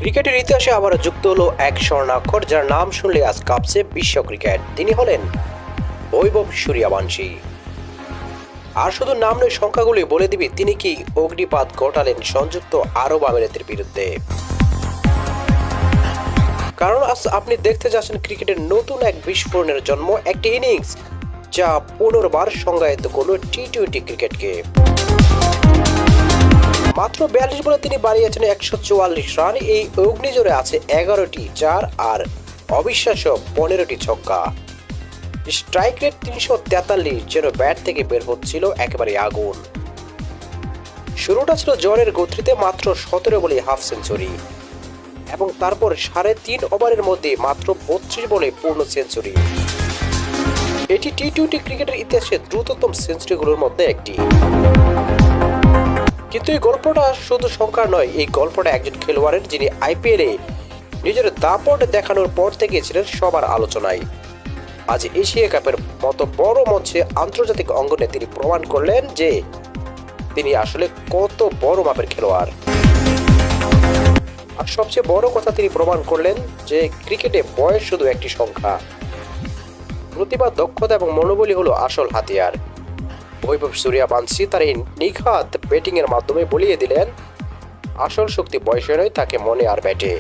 ক্রিকেটের ইতিহাসে আবারও যুক্ত হলো এক স্বর্ণাক্ষর, যার নাম শুনলে আজ কাঁপছে বিশ্ব ক্রিকেট। তিনি হলেন বৈভব সূর্যবংশী। আর শুধু নাম নয়, সংখ্যাগুলি বলে দিবি তিনি কি অগ্নিপাত ঘটালেন সংযুক্ত আরব আমিরাতের বিরুদ্ধে। কারণ আজ আপনি দেখতে যাচ্ছেন ক্রিকেটের নতুন এক বিস্ফোরণের জন্ম, একটি ইনিংস যা পুনর্বার সংজ্ঞায়িত করল টি-20 ক্রিকেটকে। মাত্র 42 বলে তিনি বাড়িয়েছেন 144 রান। এই অগ্নিজোরে আছে 11টি চার আর অবিশ্বাস্য 15টি ছক্কা। স্ট্রাইক রেট 343, যেন ব্যাট থেকে বের হচ্ছিল একেবারে আগুন। শুরুটা ছিল জ্বরের গতিতে, মাত্র 17 বলে হাফ সেঞ্চুরি, এবং তারপর 3.5 ওভারের মধ্যে মাত্র 32 বলে পূর্ণ সেঞ্চুরি। এটি টি-20 ক্রিকেটের ইতিহাসে দ্রুততম সেঞ্চুরিগুলোর মধ্যে একটি। কিন্তু এই গল্পটা শুধু সংখ্যা নয়, এই গল্পটা একজন খেলোয়াড়ের, যিনি আইপিএলে নিজের দাপট দেখানোর পর থেকে ছিলেন সবার আলোচনায়। আজ এশিয়া কাপের মতো বড় মঞ্চে আন্তর্জাতিক অঙ্গনে তিনি প্রমাণ করলেন যে তিনি আসলে কত বড় মাপের খেলোয়াড়। আর সবচেয়ে বড় কথা, তিনি প্রমাণ করলেন যে ক্রিকেটে বয়স শুধু একটি সংখ্যা। প্রতিভা, দক্ষতা এবং মনোবলই হলো আসল হাতিয়ার। বৈভব সূর্যবংশী তার এই নিখাত ব্যাটিংয়ের মাধ্যমে বলিয়ে দিলেন আসল শক্তি বয়সে নয়, তাকে মনে আর ব্যাটে।